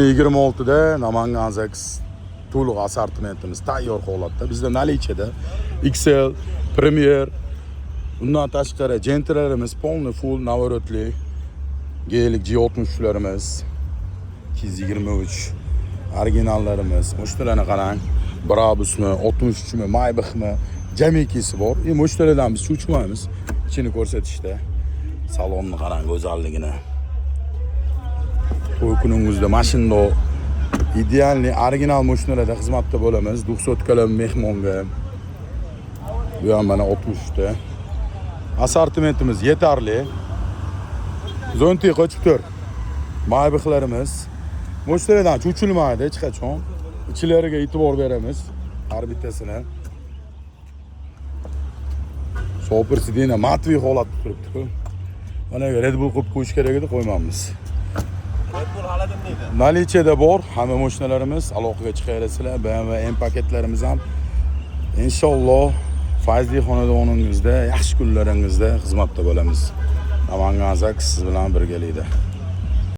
26'da Namangan Zax to'liq assortimentimiz tayyor holatda. Bizda nalichada XL, Premier, undan tashqari Gentralarimiz polni full navorotli, Gelik G63'larimiz 223, originallarimiz, mushtalarni qarang. Brabusmi, 63mi, Maybachmi, jamikisi bor. Mushtalardan biz cho'chimaymiz. Ichini ko'rsatishda. Salonni qarang go'zalligini. To'y kuningizda mashinada idealni original mashinalarda xizmatda bo'lamiz. 200 kalam mehmonga. Bu ham mana 60 ta. Assortimentimiz yetarli. Zonti qochib tur. Maybachlarimiz mashinalardan cho'chilmaydi hech qachon. İchilariga e'tibor beramiz har bittasini. Super sidina matvi holatda turibdi-ku. Mana Red Bull qo'yib qo'yish kerak edi, qo'ymamiz. Red Bull haladim deydi. Nalichada bor hamma mashinalarimiz, aloqaga chiqaverasizlar. BMW M paketlarimiz ham inshaalloh fayzli xonadoningizda, yaxshi kunlaringizda xizmatda bo'lamiz. Namangan Zax siz bilan birgalikda.